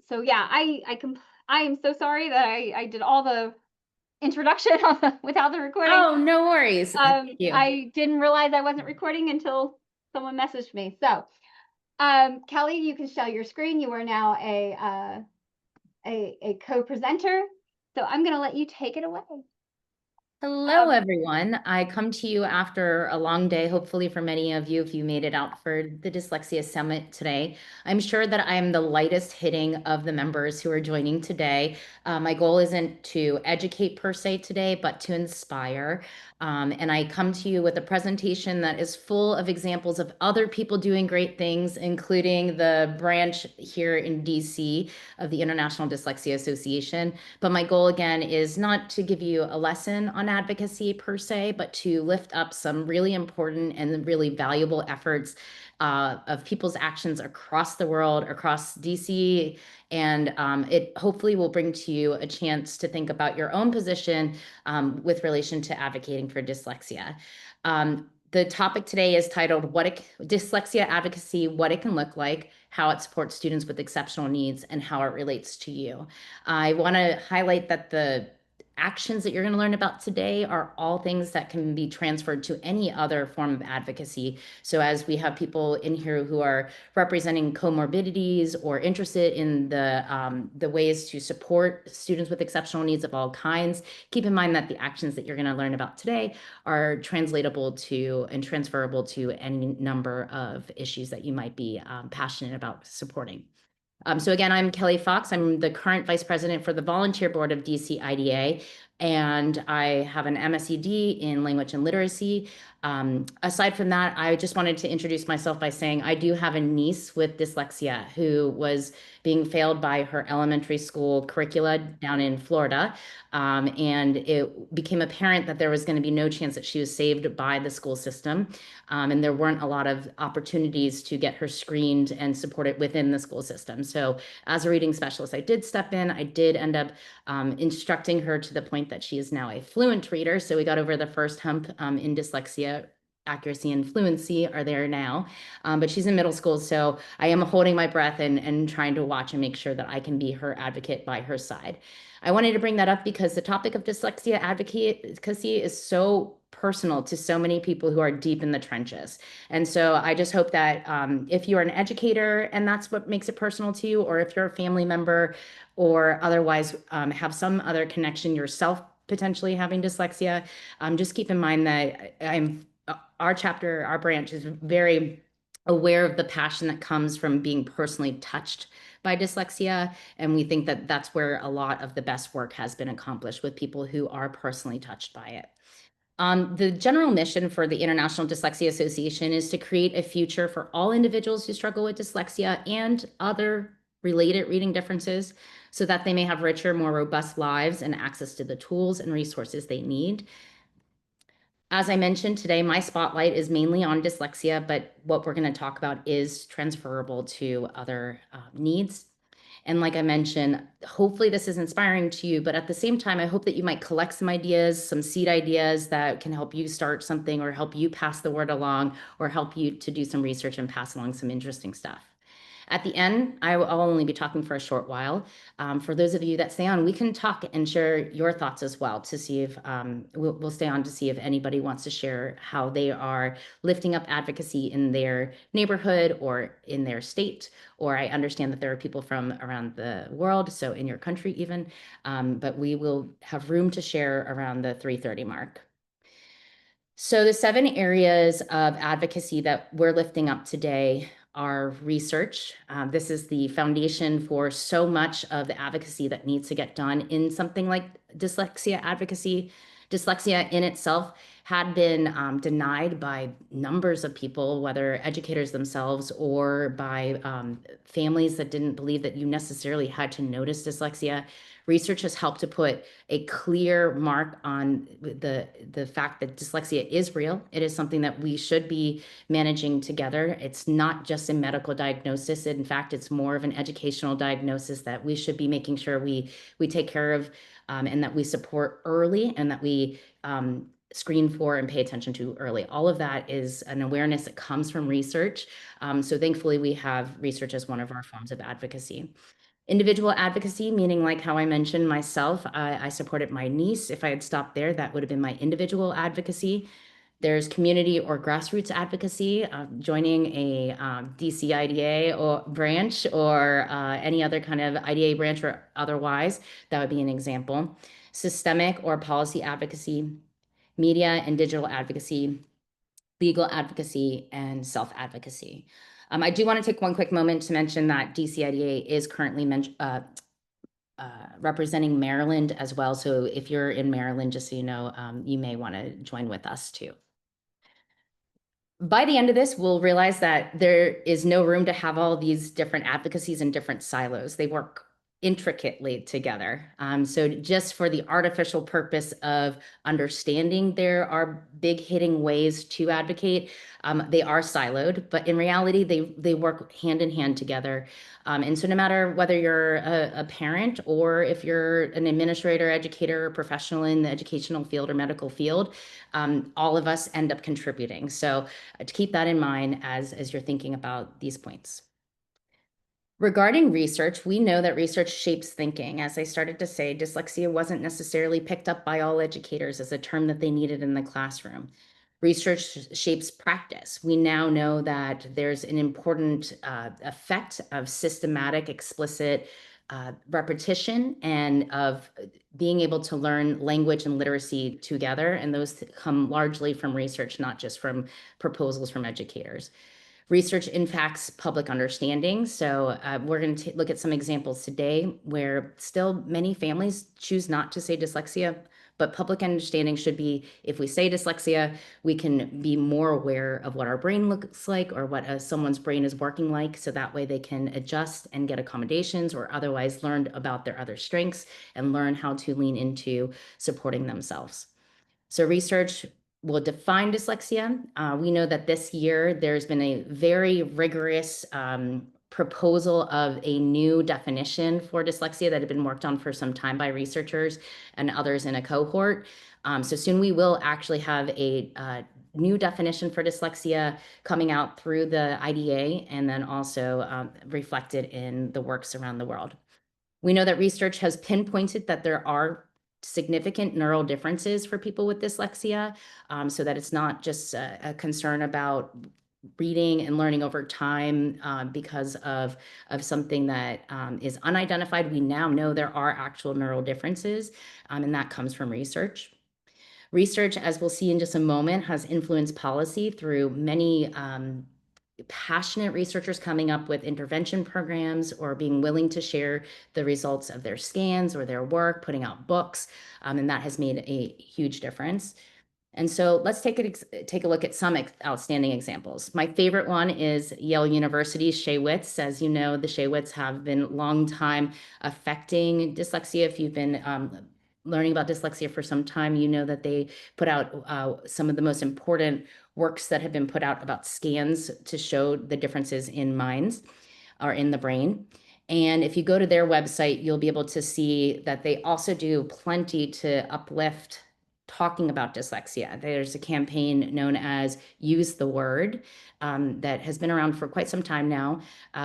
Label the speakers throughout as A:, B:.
A: So yeah, I am so sorry that I did all the introduction without the recording.
B: Oh, no worries. Thank you.
A: I didn't realize I wasn't recording until someone messaged me. So, Kelly, you can share your screen. You are now a co-presenter. So I'm going to let you take it away.
B: Hello,
A: Um,
B: everyone. I come to you after a long day, hopefully for many of you, if you made it out for the Dyslexia Summit today. I'm sure that I am the lightest hitting of the members who are joining today. My goal isn't to educate per se today, but to inspire. And I come to you with a presentation that is full of examples of other people doing great things, including the branch here in DC of the International Dyslexia Association. But my goal again is not to give you a lesson on advocacy per se, but to lift up some really important and really valuable efforts of people's actions across the world, across DC. And it hopefully will bring to you a chance to think about your own position with relation to advocating for dyslexia. The topic today is titled Dyslexia Advocacy, What It Can Look Like, How It Supports Students with Exceptional Needs, and How It Relates to You. I want to highlight that the actions that you're going to learn about today are all things that can be transferred to any other form of advocacy. So as we have people in here who are representing comorbidities or interested in the ways to support students with exceptional needs of all kinds, keep in mind that the actions that you're going to learn about today are translatable to and transferable to any number of issues that you might be passionate about supporting. So again, I'm Kelly Fox. I'm the current vice president for the volunteer board of DC IDA, and I have an MSED in language and literacy. Aside from that, I just wanted to introduce myself by saying I do have a niece with dyslexia who was being failed by her elementary school curricula down in Florida. And it became apparent that there was going to be no chance that she was saved by the school system. And there weren't a lot of opportunities to get her screened and supported within the school system. So as a reading specialist, I did step in. I did end up instructing her to the point that she is now a fluent reader. So we got over the first hump in dyslexia. Accuracy and fluency are there now, but she's in middle school, so I am holding my breath and trying to watch and make sure that I can be her advocate by her side. I wanted to bring that up because the topic of dyslexia advocacy is so personal to so many people who are deep in the trenches. And so I just hope that if you're an educator and that's what makes it personal to you, or if you're a family member or otherwise have some other connection yourself potentially having dyslexia, just keep in mind that our chapter, our branch is very aware of the passion that comes from being personally touched by dyslexia. And we think that that's where a lot of the best work has been accomplished with people who are personally touched by it. The general mission for the International Dyslexia Association is to create a future for all individuals who struggle with dyslexia and other related reading differences so that they may have richer, more robust lives and access to the tools and resources they need. As I mentioned today, my spotlight is mainly on dyslexia, but what we're going to talk about is transferable to other needs. And like I mentioned, hopefully this is inspiring to you, but at the same time, I hope that you might collect some ideas, some seed ideas that can help you start something or help you pass the word along or help you to do some research and pass along some interesting stuff. At the end, I'll only be talking for a short while. For those of you that stay on, we can talk and share your thoughts as well to see if we'll stay on to see if anybody wants to share how they are lifting up advocacy in their neighborhood or in their state. Or I understand that there are people from around the world, so in your country even, but we will have room to share around the 3:30 mark. So the 7 areas of advocacy that we're lifting up today are research. This is the foundation for so much of the advocacy that needs to get done in something like dyslexia advocacy. Dyslexia in itself had been denied by numbers of people, whether educators themselves or by families that didn't believe that you necessarily had to notice dyslexia. Research has helped to put a clear mark on the fact that dyslexia is real. It is something that we should be managing together. It's not just a medical diagnosis. In fact, it's more of an educational diagnosis that we should be making sure we take care of and that we support early and that we screen for and pay attention to early. All of that is an awareness that comes from research. So thankfully, we have research as one of our forms of advocacy. Individual advocacy, meaning like how I mentioned myself, I supported my niece. If I had stopped there, that would have been my individual advocacy. There's community or grassroots advocacy, joining a DC IDA or branch or any other kind of IDA branch or otherwise. That would be an example. Systemic or policy advocacy, media and digital advocacy, legal advocacy, and self-advocacy. I do want to take one quick moment to mention that DCIDA is currently representing Maryland as well. So if you're in Maryland, just so you know, you may want to join with us too. By the end of this, we'll realize that there is no room to have all these different advocacies in different silos. They work intricately together. So just for the artificial purpose of understanding there are big hitting ways to advocate, they are siloed, but in reality, they work hand in hand together. And so no matter whether you're a parent or if you're an administrator, educator, or professional in the educational field or medical field, all of us end up contributing. So to keep that in mind as you're thinking about these points. Regarding research, we know that research shapes thinking. As I started to say, dyslexia wasn't necessarily picked up by all educators as a term that they needed in the classroom. Research shapes practice. We now know that there's an important effect of systematic, explicit repetition and of being able to learn language and literacy together. And those come largely from research, not just from proposals from educators. Research impacts public understanding. So we're going to look at some examples today where still many families choose not to say dyslexia, but public understanding should be, if we say dyslexia, we can be more aware of what our brain looks like or what someone's brain is working like. So that way they can adjust and get accommodations or otherwise learn about their other strengths and learn how to lean into supporting themselves. So research will define dyslexia. We know that this year there's been a very rigorous proposal of a new definition for dyslexia that had been worked on for some time by researchers and others in a cohort. So soon we will actually have a new definition for dyslexia coming out through the IDA and then also reflected in the works around the world. We know that research has pinpointed that there are significant neural differences for people with dyslexia, so that it's not just a concern about reading and learning over time because of something that is unidentified. We now know there are actual neural differences, and that comes from research. Research, as we'll see in just a moment, has influenced policy through many passionate researchers coming up with intervention programs or being willing to share the results of their scans or their work, putting out books, and that has made a huge difference. And so let's take a look at some outstanding examples. My favorite one is Yale University's Shaywitz. As you know, the Shaywitz have been long time affecting dyslexia. If you've been learning about dyslexia for some time, you know that they put out some of the most important works that have been put out about scans to show the differences in minds or in the brain. And if you go to their website, you'll be able to see that they also do plenty to uplift talking about dyslexia. There's a campaign known as Use the Word that has been around for quite some time now,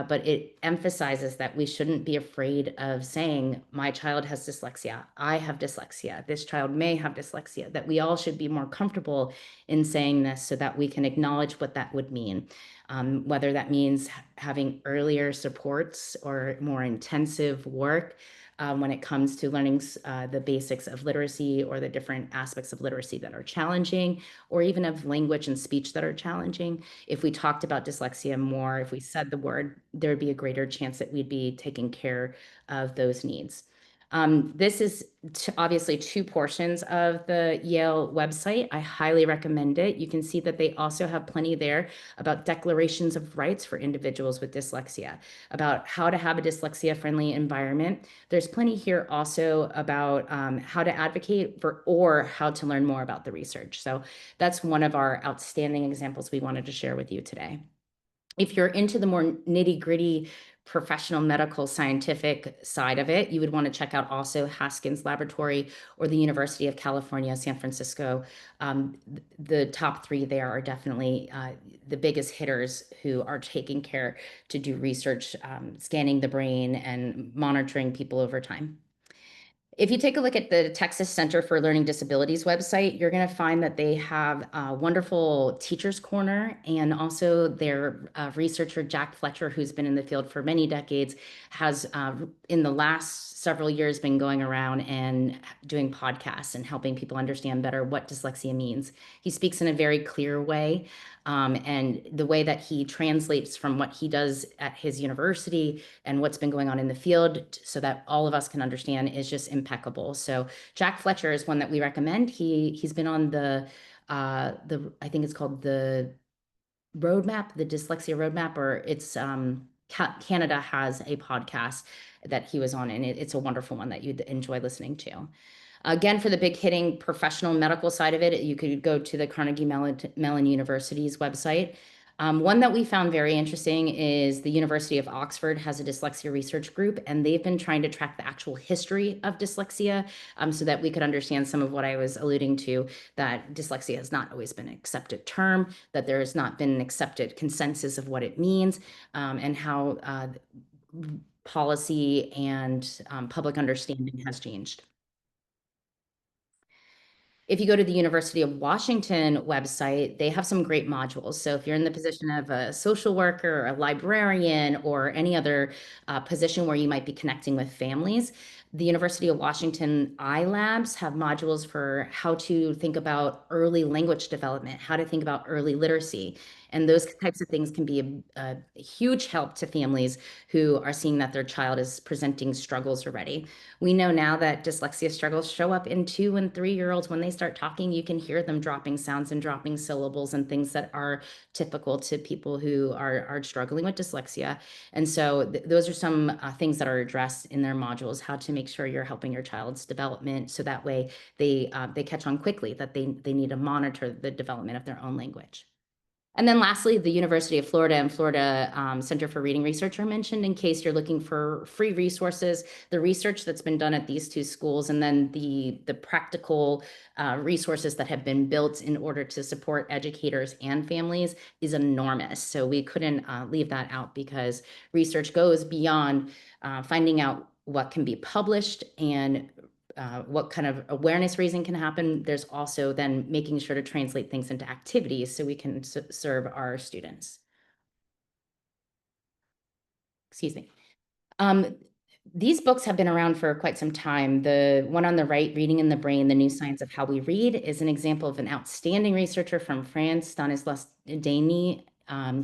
B: but it emphasizes that we shouldn't be afraid of saying, my child has dyslexia, I have dyslexia, this child may have dyslexia, that we all should be more comfortable in saying this so that we can acknowledge what that would mean. Whether that means having earlier supports or more intensive work when it comes to learning the basics of literacy or the different aspects of literacy that are challenging, or even of language and speech that are challenging. If we talked about dyslexia more, if we said the word, there would be a greater chance that we'd be taking care of those needs. This is obviously two portions of the Yale website. I highly recommend it. You can see that they also have plenty there about declarations of rights for individuals with dyslexia, about how to have a dyslexia-friendly environment. There's plenty here also about how to advocate for or how to learn more about the research. So that's one of our outstanding examples we wanted to share with you today. If you're into the more nitty-gritty professional medical scientific side of it, you would want to check out also Haskins Laboratory or the University of California, San Francisco. The top three there are definitely the biggest hitters who are taking care to do research, scanning the brain and monitoring people over time. If you take a look at the Texas Center for Learning Disabilities website, you're going to find that they have a wonderful teacher's corner, and also their researcher, Jack Fletcher, who's been in the field for many decades, has in the last several years been going around and doing podcasts and helping people understand better what dyslexia means. He speaks in a very clear way. And the way that he translates from what he does at his university and what's been going on in the field so that all of us can understand is just impeccable. So Jack Fletcher is one that we recommend. He's been on the I think it's called the Roadmap, the Dyslexia Roadmap, or it's Canada has a podcast that he was on, and it's a wonderful one that you'd enjoy listening to. Again, for the big hitting professional medical side of it, you could go to the Carnegie Mellon University's website. One that we found very interesting is the University of Oxford has a dyslexia research group, and they've been trying to track the actual history of dyslexia so that we could understand some of what I was alluding to, that dyslexia has not always been an accepted term, that there has not been an accepted consensus of what it means, and how policy and public understanding has changed. If you go to the University of Washington website, they have some great modules. So if you're in the position of a social worker, a librarian, or any other position where you might be connecting with families, the University of Washington iLabs have modules for how to think about early language development, how to think about early literacy. And those types of things can be a huge help to families who are seeing that their child is presenting struggles already. We know now that dyslexia struggles show up in 2- and 3-year-olds. When they start talking, you can hear them dropping sounds and dropping syllables and things that are typical to people who are struggling with dyslexia. And so those are some things that are addressed in their modules, how to make sure you're helping your child's development so that way they catch on quickly that they need to monitor the development of their own language. And then lastly, the University of Florida and Florida Center for Reading Research are mentioned in case you're looking for free resources. The research that's been done at these two schools, and then the practical resources that have been built in order to support educators and families is enormous. So we couldn't leave that out, because research goes beyond finding out what can be published and what kind of awareness raising can happen. There's also then making sure to translate things into activities so we can serve our students. Excuse me. These books have been around for quite some time. The one on the right, Reading in the Brain, The New Science of How We Read, is an example of an outstanding researcher from France, Stanislas Denis.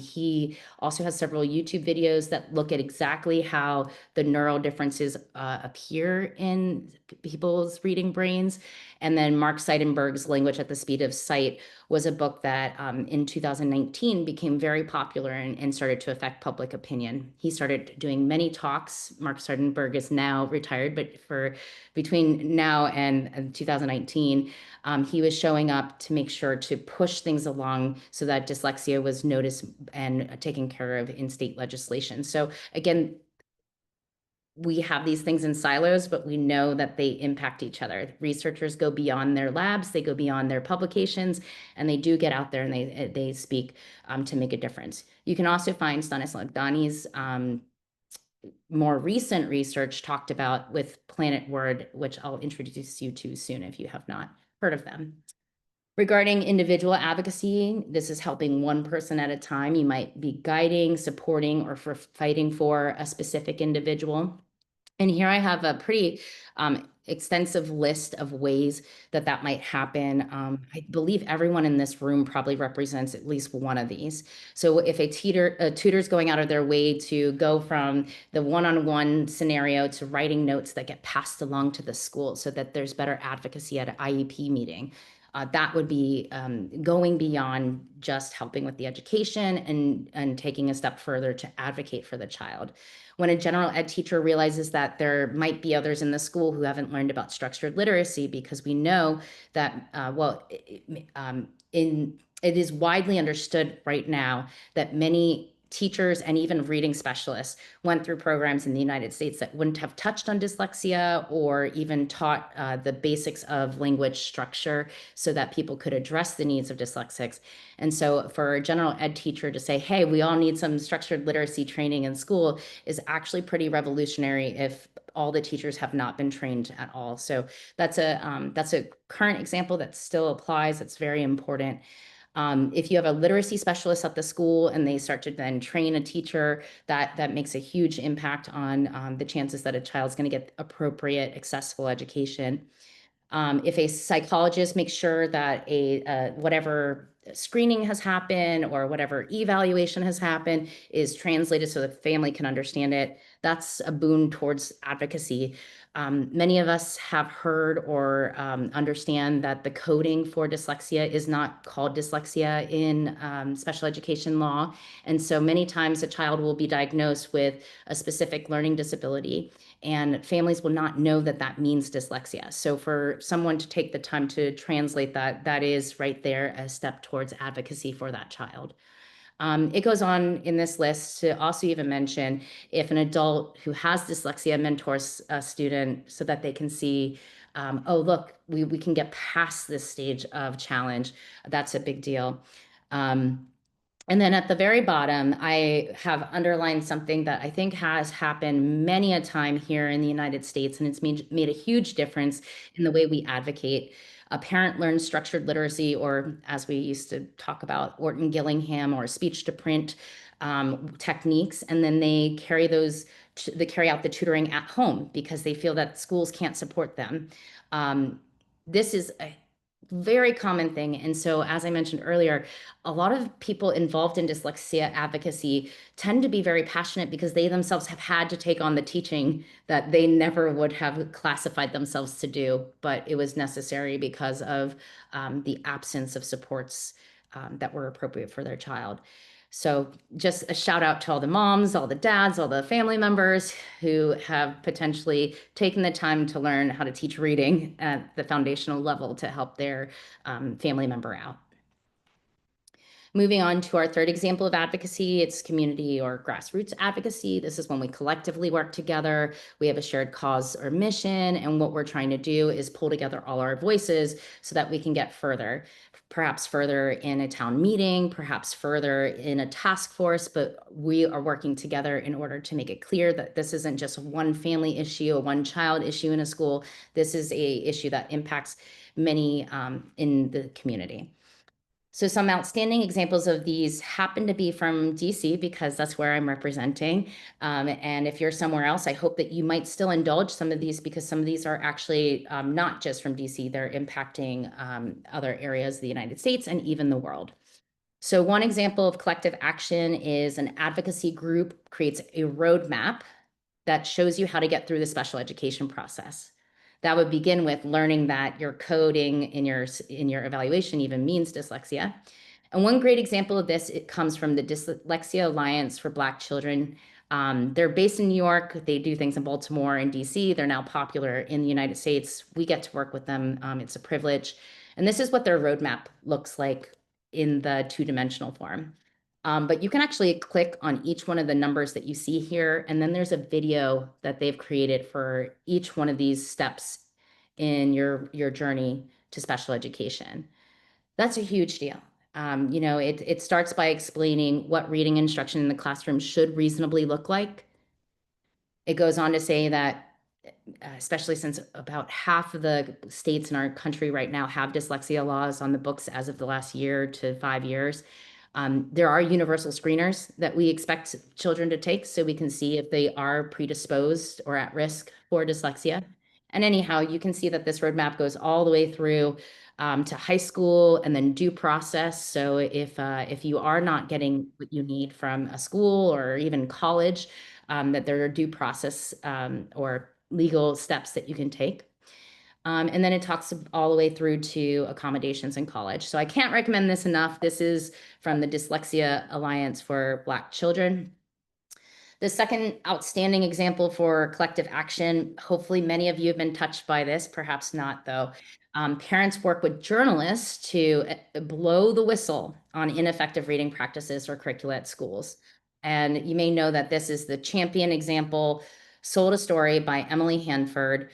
B: He also has several YouTube videos that look at exactly how the neural differences appear in people's reading brains. And then Mark Seidenberg's Language at the Speed of Sight was a book that in 2019 became very popular and started to affect public opinion. He started doing many talks. Mark Seidenberg is now retired, but for between now and 2019, he was showing up to make sure to push things along so that dyslexia was noticed and taken care of in state legislation. So again, we have these things in silos, but we know that they impact each other. Researchers go beyond their labs, they go beyond their publications, and they do get out there and they speak to make a difference. You can also find Stanislav Dani's more recent research talked about with Planet Word, which I'll introduce you to soon if you have not heard of them. Regarding individual advocacy, this is helping one person at a time. You might be guiding, supporting, or for fighting for a specific individual. And here I have a pretty extensive list of ways that that might happen. I believe everyone in this room probably represents at least one of these. So if a tutor's going out of their way to go from the one-on-one scenario to writing notes that get passed along to the school so that there's better advocacy at an IEP meeting, that would be going beyond just helping with the education and taking a step further to advocate for the child. When a general ed teacher realizes that there might be others in the school who haven't learned about structured literacy, because we know that, it is widely understood right now that many teachers and even reading specialists went through programs in the United States that wouldn't have touched on dyslexia or even taught the basics of language structure so that people could address the needs of dyslexics. And so for a general ed teacher to say, hey, we all need some structured literacy training in school is actually pretty revolutionary if all the teachers have not been trained at all. So that's a current example that still applies. It's very important. If you have a literacy specialist at the school and they start to then train a teacher, that makes a huge impact on the chances that a child's going to get appropriate, accessible education. If a psychologist makes sure that whatever screening has happened or whatever evaluation has happened is translated so the family can understand it, that's a boon towards advocacy. Many of us have heard or understand that the coding for dyslexia is not called dyslexia in special education law. And so many times a child will be diagnosed with a specific learning disability, and families will not know that that means dyslexia. So for someone to take the time to translate that, that is right there a step towards advocacy for that child. It goes on in this list to also even mention if an adult who has dyslexia mentors a student so that they can see, oh, look, we can get past this stage of challenge. That's a big deal. And then at the very bottom, I have underlined something that I think has happened many a time here in the United States, and it's made a huge difference in the way we advocate. A parent learns structured literacy, or as we used to talk about, Orton Gillingham or speech to print techniques, and then they carry out the tutoring at home because they feel that schools can't support them. This is a very common thing. And so, as I mentioned earlier, a lot of people involved in dyslexia advocacy tend to be very passionate because they themselves have had to take on the teaching that they never would have classified themselves to do, but it was necessary because of the absence of supports that were appropriate for their child. So just a shout out to all the moms, all the dads, all the family members who have potentially taken the time to learn how to teach reading at the foundational level to help their family member out. Moving on to our third example of advocacy, it's community or grassroots advocacy. This is when we collectively work together. We have a shared cause or mission, and what we're trying to do is pull together all our voices so that we can get further, perhaps further in a town meeting, perhaps further in a task force, but we are working together in order to make it clear that this isn't just one family issue, a one child issue in a school. This is a issue that impacts many in the community. So some outstanding examples of these happen to be from DC because that's where I'm representing. And if you're somewhere else, I hope that you might still indulge some of these because some of these are actually not just from DC, they're impacting other areas of the United States and even the world. So one example of collective action is an advocacy group creates a roadmap that shows you how to get through the special education process. That would begin with learning that your coding in your evaluation even means dyslexia. And one great example of this, it comes from the Dyslexia Alliance for Black Children. They're based in New York. They do things in Baltimore and DC. They're now popular in the United States. We get to work with them. It's a privilege. And this is what their roadmap looks like in the two-dimensional form. But you can actually click on each one of the numbers that you see here, and then there's a video that they've created for each one of these steps in your journey to special education. That's a huge deal. It starts by explaining what reading instruction in the classroom should reasonably look like. It goes on to say that especially since about half of the states in our country right now have dyslexia laws on the books as of the last year to 5 years. There are universal screeners that we expect children to take so we can see if they are predisposed or at risk for dyslexia. And anyhow, you can see that this roadmap goes all the way through to high school and then due process. So if you are not getting what you need from a school or even college, that there are due process or legal steps that you can take. And then it talks all the way through to accommodations in college. So I can't recommend this enough. This is from the Dyslexia Alliance for Black Children. The second outstanding example for collective action, hopefully many of you have been touched by this, perhaps not though. Parents work with journalists to blow the whistle on ineffective reading practices or curricula at schools. And you may know that this is the champion example, Sold a Story by Emily Hanford.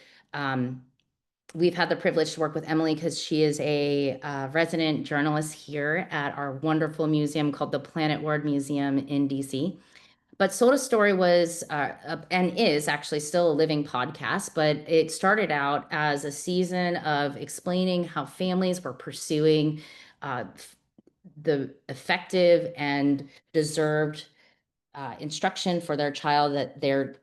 B: We've had the privilege to work with Emily because she is a resident journalist here at our wonderful museum called the Planet Word Museum in DC. But Sold a Story was and is actually still a living podcast, but it started out as a season of explaining how families were pursuing the effective and deserved instruction for their child that their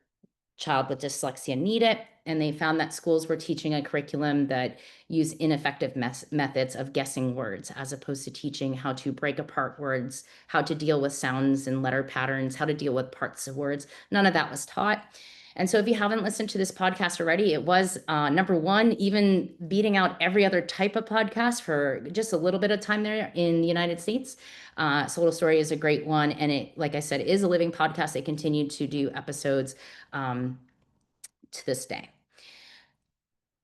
B: child with dyslexia need it. And they found that schools were teaching a curriculum that used ineffective methods of guessing words, as opposed to teaching how to break apart words, how to deal with sounds and letter patterns, how to deal with parts of words. None of that was taught. And so if you haven't listened to this podcast already, it was number one, even beating out every other type of podcast for just a little bit of time there in the United States. Sold a Story is a great one. And it, like I said, is a living podcast. They continue to do episodes to this day.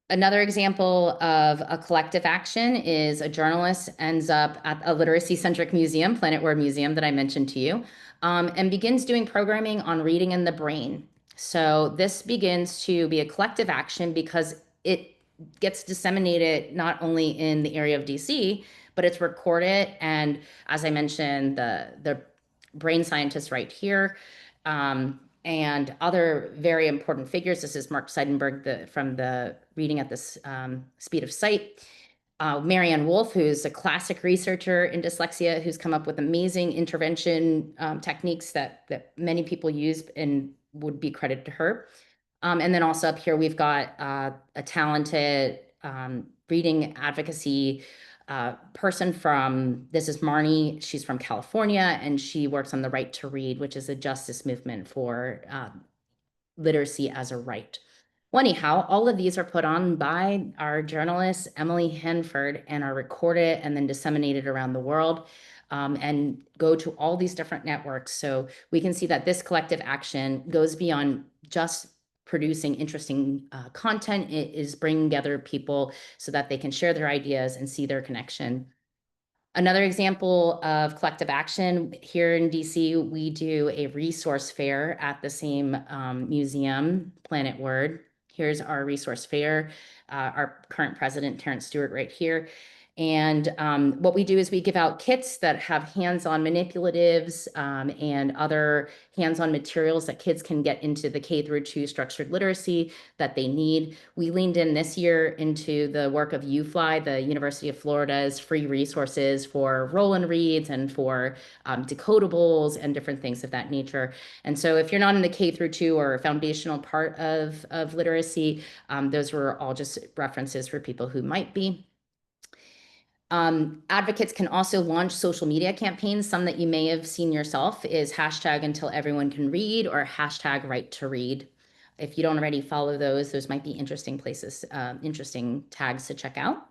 B: Another example of a collective action is a journalist ends up at a literacy-centric museum, Planet Word Museum, that I mentioned to you, and begins doing programming on reading in the brain. So this begins to be a collective action because it gets disseminated not only in the area of DC, but it's recorded. And as I mentioned, the brain scientist right here, and other very important figures. This is Mark Seidenberg from the Reading at the Speed of Sight. Marianne Wolf, who's a classic researcher in dyslexia, who's come up with amazing intervention techniques that many people use and would be credited to her. And then also up here, we've got a talented reading advocacy person this is Marnie. She's from California, and she works on the Right to Read, which is a justice movement for literacy as a right. Well, anyhow, all of these are put on by our journalist, Emily Hanford, and are recorded and then disseminated around the world and go to all these different networks. So we can see that this collective action goes beyond just producing interesting content. It is bringing together people so that they can share their ideas and see their connection. Another example of collective action here in DC, we do a resource fair at the same museum, Planet Word. Here's our resource fair, our current president, Terrence Stewart, right here. And what we do is we give out kits that have hands-on manipulatives and other hands-on materials that kids can get into the K-2 structured literacy that they need. We leaned in this year into the work of UFly, the University of Florida's free resources for roll and reads and for decodables and different things of that nature. And so if you're not in the K-2 or foundational part of literacy, those were all just references for people who might be. Advocates can also launch social media campaigns. Some that you may have seen yourself is #UntilEveryOneCanRead or #RightToRead. If you don't already follow those might be interesting places, interesting tags to check out.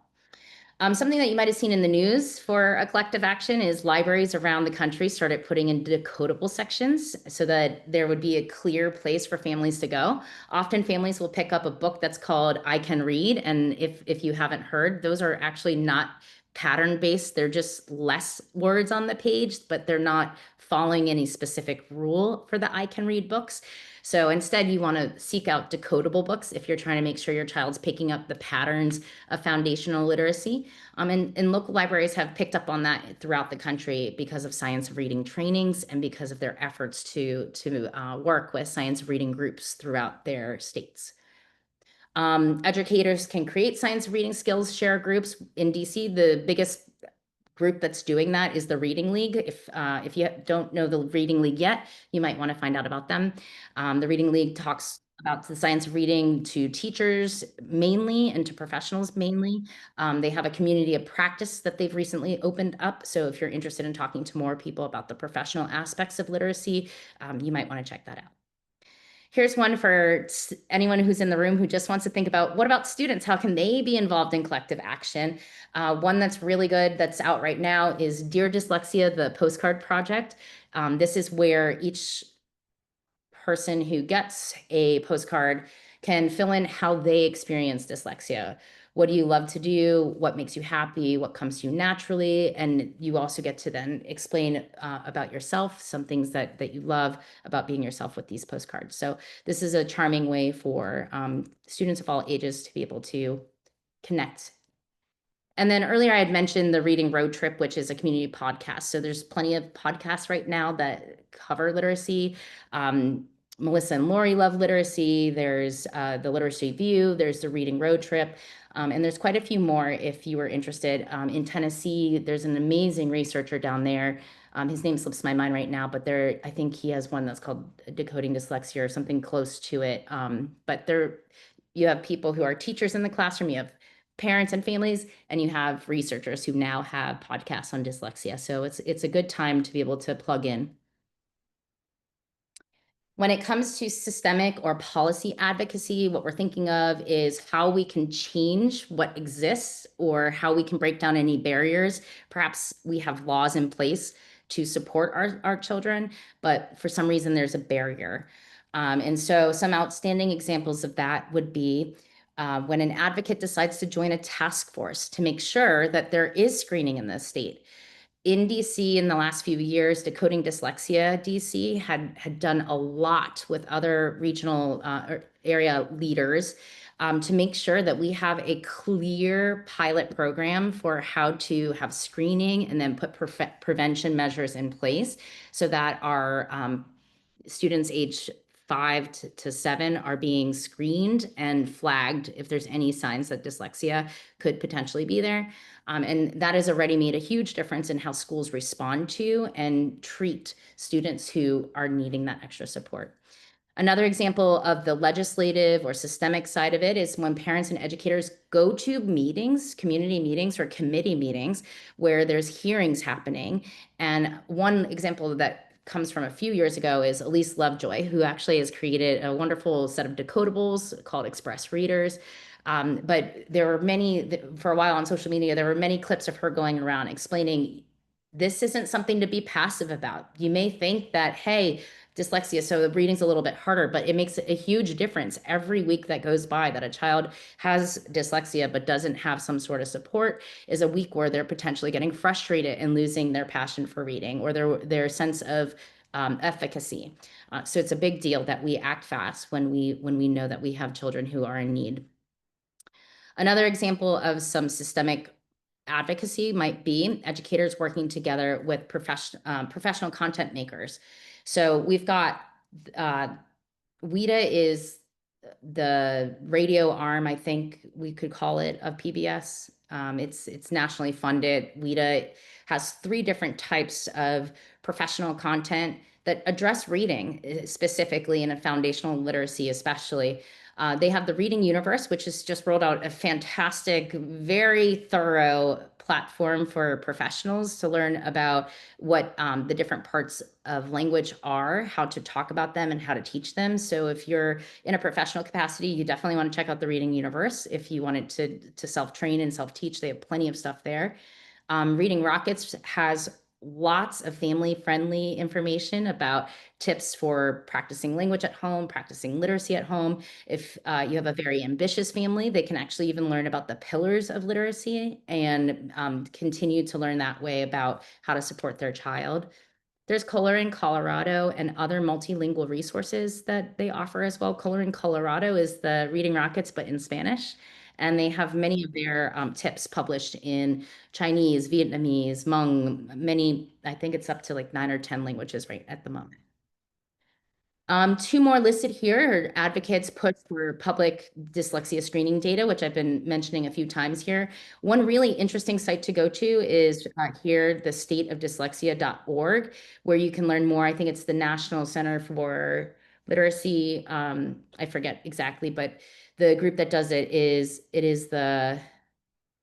B: Something that you might have seen in the news for a collective action is libraries around the country started putting in decodable sections so that there would be a clear place for families to go. Often families will pick up a book that's called I Can Read. And if you haven't heard, those are actually not pattern based. They're just less words on the page, but they're not following any specific rule for the I Can Read books. So instead, you want to seek out decodable books if you're trying to make sure your child's picking up the patterns of foundational literacy. And local libraries have picked up on that throughout the country because of science of reading trainings and because of their efforts to work with science of reading groups throughout their states. Educators can create science of reading skills share groups. In DC, the biggest group that's doing that is the Reading League. If you don't know the Reading League yet, you might want to find out about them. The Reading League talks about the science of reading to teachers mainly and to professionals mainly. They have a community of practice that they've recently opened up. So if you're interested in talking to more people about the professional aspects of literacy, you might want to check that out. Here's one for anyone who's in the room who just wants to think about, what about students? How can they be involved in collective action? One that's really good that's out right now is Dear Dyslexia, the postcard project. This is where each person who gets a postcard can fill in how they experience dyslexia. what do you love to do? What makes you happy? What comes to you naturally? And you also get to then explain about yourself, some things that you love about being yourself with these postcards. So this is a charming way for students of all ages to be able to connect. And then earlier I had mentioned the Reading Road Trip, which is a community podcast. So there's plenty of podcasts right now that cover literacy. Melissa and Lori love literacy. There's the Literacy View. There's the Reading Road Trip. And there's quite a few more if you were interested. In Tennessee, there's an amazing researcher down there. His name slips my mind right now, but I think he has one that's called Decoding Dyslexia or something close to it. But you have people who are teachers in the classroom. You have parents and families, and you have researchers who now have podcasts on dyslexia. So it's a good time to be able to plug in. When it comes to systemic or policy advocacy, what we're thinking of is how we can change what exists or how we can break down any barriers. Perhaps we have laws in place to support our children, but for some reason there's a barrier. And so some outstanding examples of that would be when an advocate decides to join a task force to make sure that there is screening in the state. In DC in the last few years, Decoding Dyslexia DC had done a lot with other regional area leaders to make sure that we have a clear pilot program for how to have screening and then put prevention measures in place so that our students age 5 to 7 are being screened and flagged if there's any signs that dyslexia could potentially be there. And that has already made a huge difference in how schools respond to and treat students who are needing that extra support. Another example of the legislative or systemic side of it is when parents and educators go to meetings, community meetings or committee meetings where there's hearings happening. And one example that comes from a few years ago is Elise Lovejoy, who actually has created a wonderful set of decodables called Express Readers. But there were many, for a while on social media, there were many clips of her going around explaining this isn't something to be passive about. You may think that, hey, dyslexia, so the reading's a little bit harder, but it makes a huge difference every week that goes by that a child has dyslexia but doesn't have some sort of support is a week where they're potentially getting frustrated and losing their passion for reading or their sense of efficacy. So it's a big deal that we act fast when we know that we have children who are in need. Another example of some systemic advocacy might be educators working together with professional content makers. So we've got WIDA is the radio arm, I think we could call it, of PBS. It's nationally funded. WIDA has 3 different types of professional content that address reading specifically and a foundational literacy especially. They have the Reading Universe, which has just rolled out a fantastic, very thorough platform for professionals to learn about what the different parts of language are, how to talk about them, and how to teach them. So if you're in a professional capacity, you definitely want to check out the Reading Universe. If you wanted to self-train and self-teach, they have plenty of stuff there. Reading Rockets has lots of family-friendly information about tips for practicing language at home, practicing literacy at home. If you have a very ambitious family, they can actually even learn about the pillars of literacy and continue to learn that way about how to support their child. There's Coloring Colorado and other multilingual resources that they offer as well. Coloring Colorado is the Reading Rockets, but in Spanish. And they have many of their tips published in Chinese, Vietnamese, Hmong, many, I think it's up to like 9 or 10 languages right at the moment. 2 more listed here are advocates push for public dyslexia screening data, which I've been mentioning a few times here. One really interesting site to go to is here, the stateofdyslexia.org, where you can learn more. I think it's the National Center for Literacy. I forget exactly, but the group that does it is the,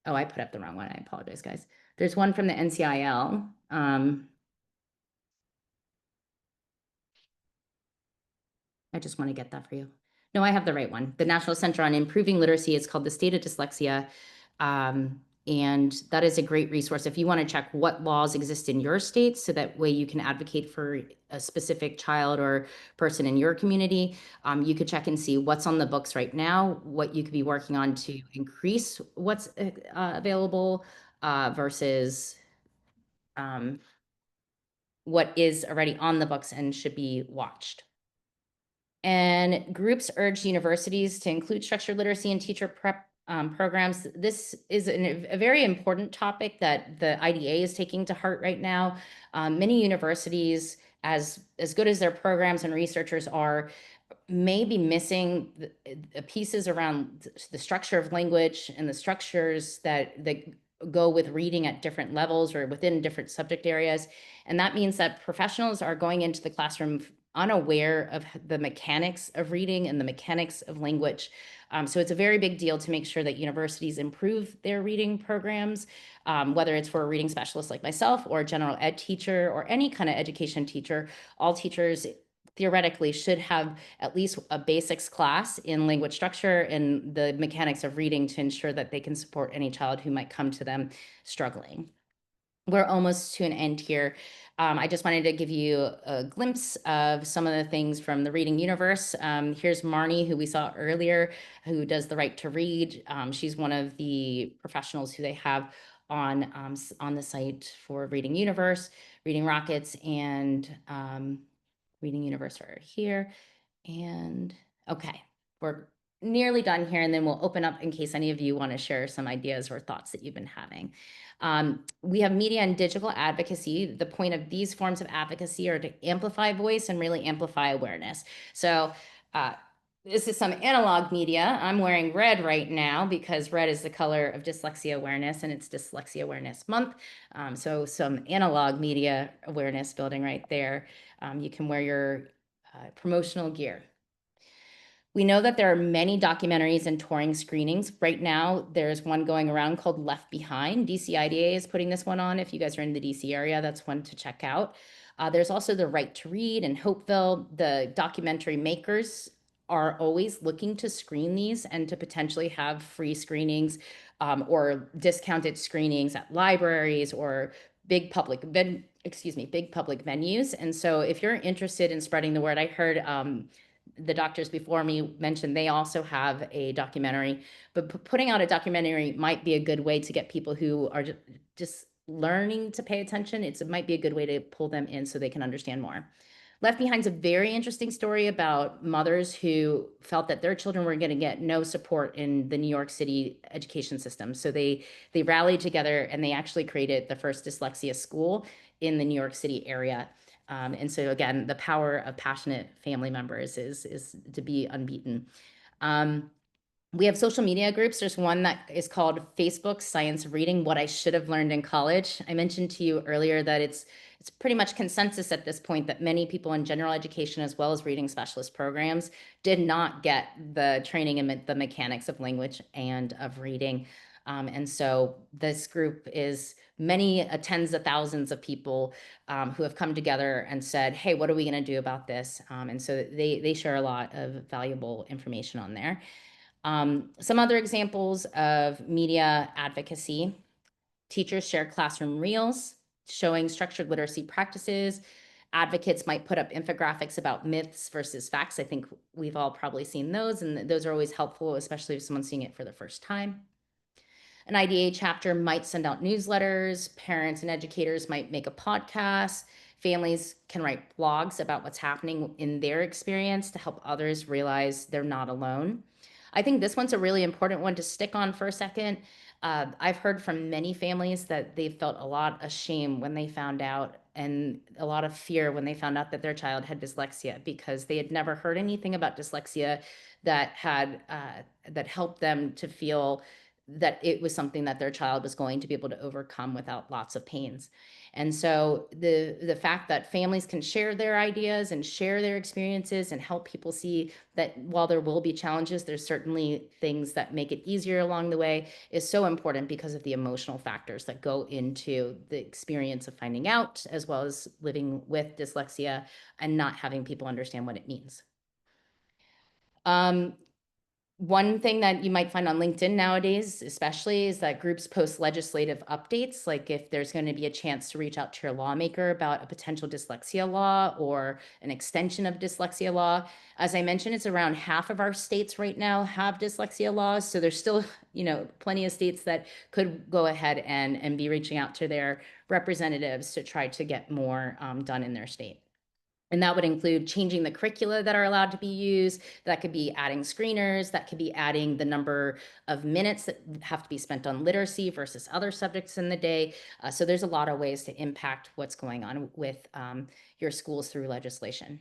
B: oh, I put up the wrong one. I apologize, guys. There's one from the NCIL. I just want to get that for you. No, I have the right one. The National Center on Improving Literacy is called the State of Dyslexia. And that is a great resource if you want to check what laws exist in your state, so that way you can advocate for a specific child or person in your community. You could check and see what's on the books right now, what you could be working on to increase what's available versus what is already on the books and should be watched. And groups urge universities to include structured literacy and teacher prep programs. This is a very important topic that the IDA is taking to heart right now. Many universities, as good as their programs and researchers are, may be missing the pieces around the structure of language and the structures that go with reading at different levels or within different subject areas. And that means that professionals are going into the classroom unaware of the mechanics of reading and the mechanics of language. So it's a very big deal to make sure that universities improve their reading programs, whether it's for a reading specialist like myself or a general ed teacher or any kind of education teacher. All teachers theoretically should have at least a basics class in language structure and the mechanics of reading to ensure that they can support any child who might come to them struggling. We're almost to an end here. I just wanted to give you a glimpse of some of the things from the reading universe. Here's Marnie, who we saw earlier, who does the Right to Read. She's one of the professionals who they have on the site for Reading Universe, Reading Rockets, and Reading Universe are here. And okay, we're nearly done here, and then we'll open up in case any of you want to share some ideas or thoughts that you've been having. We have media and digital advocacy. The point of these forms of advocacy are to amplify voice and really amplify awareness. So this is some analog media. I'm wearing red right now because red is the color of dyslexia awareness, and it's Dyslexia Awareness Month. So some analog media awareness building right there. You can wear your promotional gear. We know that there are many documentaries and touring screenings. Right now, there's one going around called Left Behind. DC IDA is putting this one on. If you guys are in the DC area, that's one to check out. There's also the Right to Read in Hopeville. The documentary makers are always looking to screen these and to potentially have free screenings or discounted screenings at libraries or big public venues. And so if you're interested in spreading the word, I heard the doctors before me mentioned they also have a documentary, but putting out a documentary might be a good way to get people who are just learning to pay attention. It might be a good way to pull them in so they can understand more. Left Behind's a very interesting story about mothers who felt that their children were going to get no support in the New York City education system. So they rallied together and they actually created the first dyslexia school in the New York City area. And so again, the power of passionate family members is to be unbeaten. We have social media groups. There's one that is called Facebook Science Reading, What I Should Have Learned in College. I mentioned to you earlier that it's pretty much consensus at this point that many people in general education as well as reading specialist programs did not get the training in the mechanics of language and of reading. And so this group is many tens of thousands of people who have come together and said, hey, what are we going to do about this? And so they share a lot of valuable information on there. Some other examples of media advocacy: teachers share classroom reels showing structured literacy practices. Advocates might put up infographics about myths versus facts. I think we've all probably seen those, and those are always helpful, especially if someone's seeing it for the first time. An IDA chapter might send out newsletters. Parents and educators might make a podcast. Families can write blogs about what's happening in their experience to help others realize they're not alone. I think this one's a really important one to stick on for a second. I've heard from many families that they felt a lot of shame when they found out, and a lot of fear when they found out that their child had dyslexia, because they had never heard anything about dyslexia that had that helped them to feel that it was something that their child was going to be able to overcome without lots of pains. And so the fact that families can share their ideas and share their experiences and help people see that while there will be challenges, there's certainly things that make it easier along the way is so important because of the emotional factors that go into the experience of finding out, as well as living with dyslexia and not having people understand what it means. One thing that you might find on LinkedIn nowadays, especially, is that groups post legislative updates, like if there's going to be a chance to reach out to your lawmaker about a potential dyslexia law or an extension of dyslexia law. As I mentioned, it's around half of our states right now have dyslexia laws. So there's still, plenty of states that could go ahead and be reaching out to their representatives to try to get more done in their state. And that would include changing the curricula that are allowed to be used. That could be adding screeners. That could be adding the number of minutes that have to be spent on literacy versus other subjects in the day. So there's a lot of ways to impact what's going on with your schools through legislation.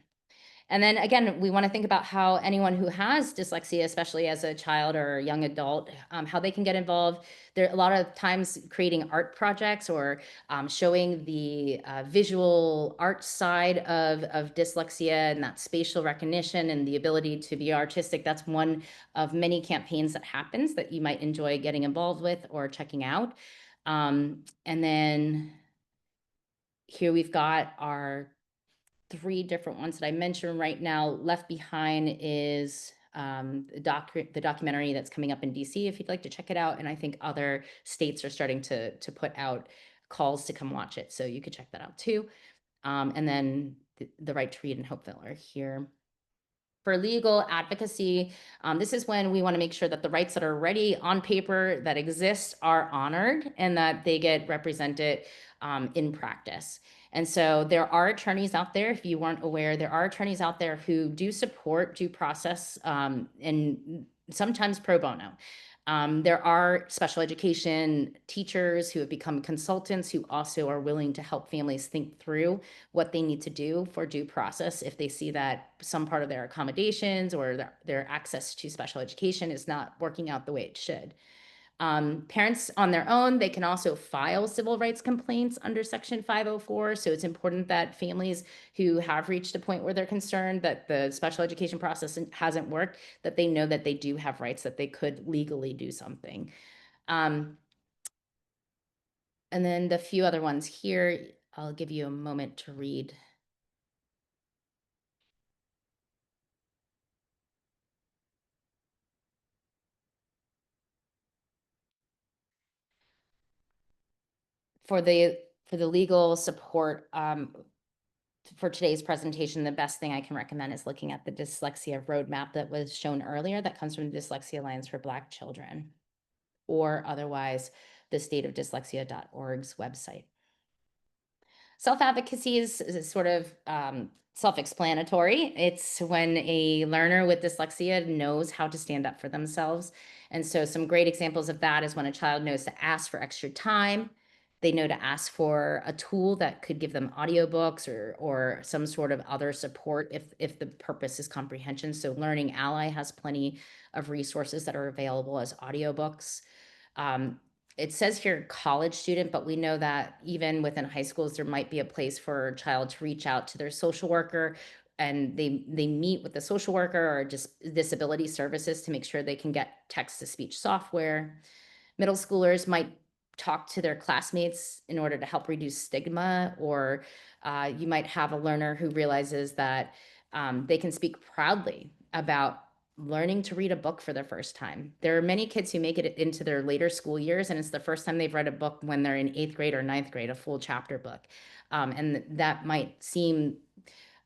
B: And then again, we want to think about how anyone who has dyslexia, especially as a child or a young adult, how they can get involved. There are a lot of times creating art projects or showing the visual art side of dyslexia and that spatial recognition and the ability to be artistic. That's one of many campaigns that happens that you might enjoy getting involved with or checking out. And then here we've got our 3 different ones that I mentioned right now. Left Behind is the documentary that's coming up in DC if you'd like to check it out. And I think other states are starting to put out calls to come watch it. So you could check that out too. And then the Right to Read and Hopeville are here. For legal advocacy, this is when we want to make sure that the rights that are already on paper that exist are honored and that they get represented in practice. And so there are attorneys out there, if you weren't aware, there are attorneys out there who do support due process and sometimes pro bono. There are special education teachers who have become consultants who also are willing to help families think through what they need to do for due process if they see that some part of their accommodations or their access to special education is not working out the way it should. Parents on their own, they can also file civil rights complaints under Section 504. So it's important that families who have reached a point where they're concerned that the special education process hasn't worked, that they know that they do have rights, that they could legally do something. And then the few other ones here, I'll give you a moment to read. For the legal support for today's presentation, the best thing I can recommend is looking at the dyslexia roadmap that was shown earlier that comes from the Dyslexia Alliance for Black Children, or otherwise the stateofdyslexia.org's website. Self-advocacy is sort of self-explanatory. It's when a learner with dyslexia knows how to stand up for themselves. And so some great examples of that is when a child knows to ask for extra time. They know to ask for a tool that could give them audiobooks or some sort of other support if the purpose is comprehension. So Learning Ally has plenty of resources that are available as audiobooks. It says here college student, but we know that even within high schools, there might be a place for a child to reach out to their social worker and they meet with the social worker or just disability services to make sure they can get text to speech software. Middle schoolers might talk to their classmates in order to help reduce stigma, or you might have a learner who realizes that they can speak proudly about learning to read a book for the first time. There are many kids who make it into their later school years, and it's the first time they've read a book when they're in 8th grade or 9th grade, a full chapter book. And that might seem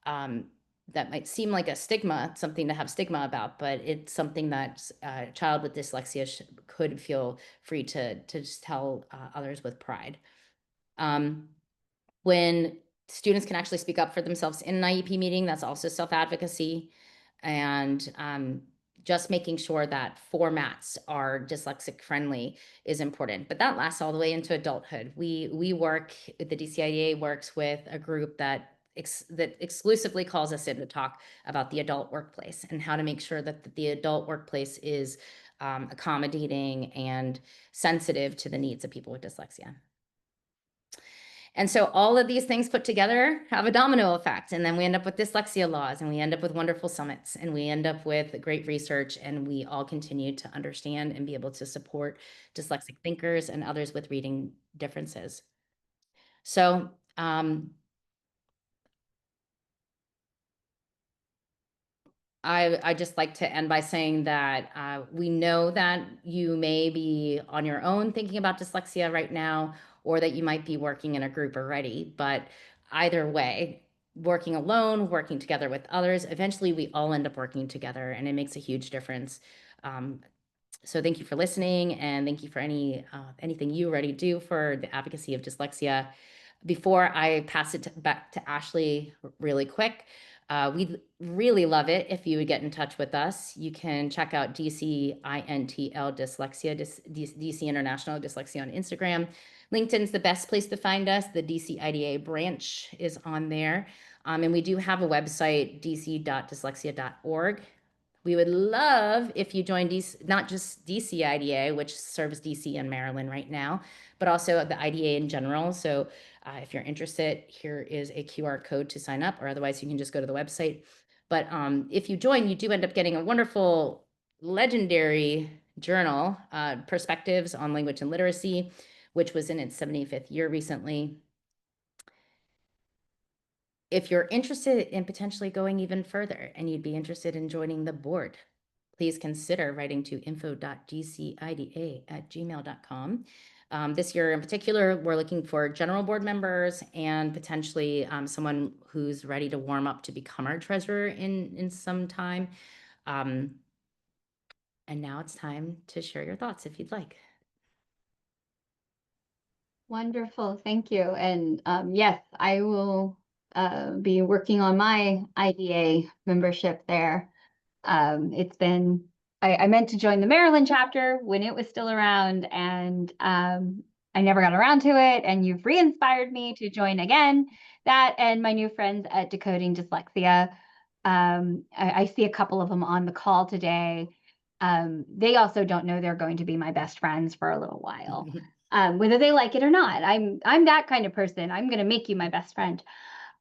B: like a stigma, something to have stigma about, but it's something that a child with dyslexia could feel free to just tell others with pride. When students can actually speak up for themselves in an IEP meeting, that's also self-advocacy. And just making sure that formats are dyslexic friendly is important. But that lasts all the way into adulthood. We work, the DCIA works with a group that exclusively calls us in to talk about the adult workplace and how to make sure that the adult workplace is accommodating and sensitive to the needs of people with dyslexia. And so all of these things put together have a domino effect. And then we end up with dyslexia laws, and we end up with wonderful summits, and we end up with great research, and we all continue to understand and be able to support dyslexic thinkers and others with reading differences. So I just like to end by saying that we know that you may be on your own thinking about dyslexia right now, or that you might be working in a group already. But either way, working alone, working together with others, eventually we all end up working together, and it makes a huge difference. Um, so thank you for listening, and thank you for anything you already do for the advocacy of dyslexia. Before I pass it back to Ashley really quick, we'd really love it if you would get in touch with us. You can check out DCINTL Dyslexia, DC International Dyslexia on Instagram. LinkedIn's the best place to find us. The DC IDA branch is on there. And we do have a website, dc.dyslexia.org. We would love if you joined not just DC IDA, which serves DC and Maryland right now, but also the IDA in general. So if you're interested, here is a QR code to sign up, or otherwise you can just go to the website. But if you join, you do end up getting a wonderful, legendary journal, Perspectives on Language and Literacy, which was in its 75th year recently. If you're interested in potentially going even further and you'd be interested in joining the board, please consider writing to info.dcida@gmail.com. This year in particular, we're looking for general board members and potentially someone who's ready to warm up to become our treasurer in some time. And now it's time to share your thoughts if you'd like.
A: Wonderful, thank you. And yes, I will be working on my IDA membership there. It's been, I meant to join the Maryland chapter when it was still around, and I never got around to it. And you've re-inspired me to join again. That and my new friends at Decoding Dyslexia. I see a couple of them on the call today. They also don't know they're going to be my best friends for a little while, whether they like it or not. I'm that kind of person. I'm going to make you my best friend.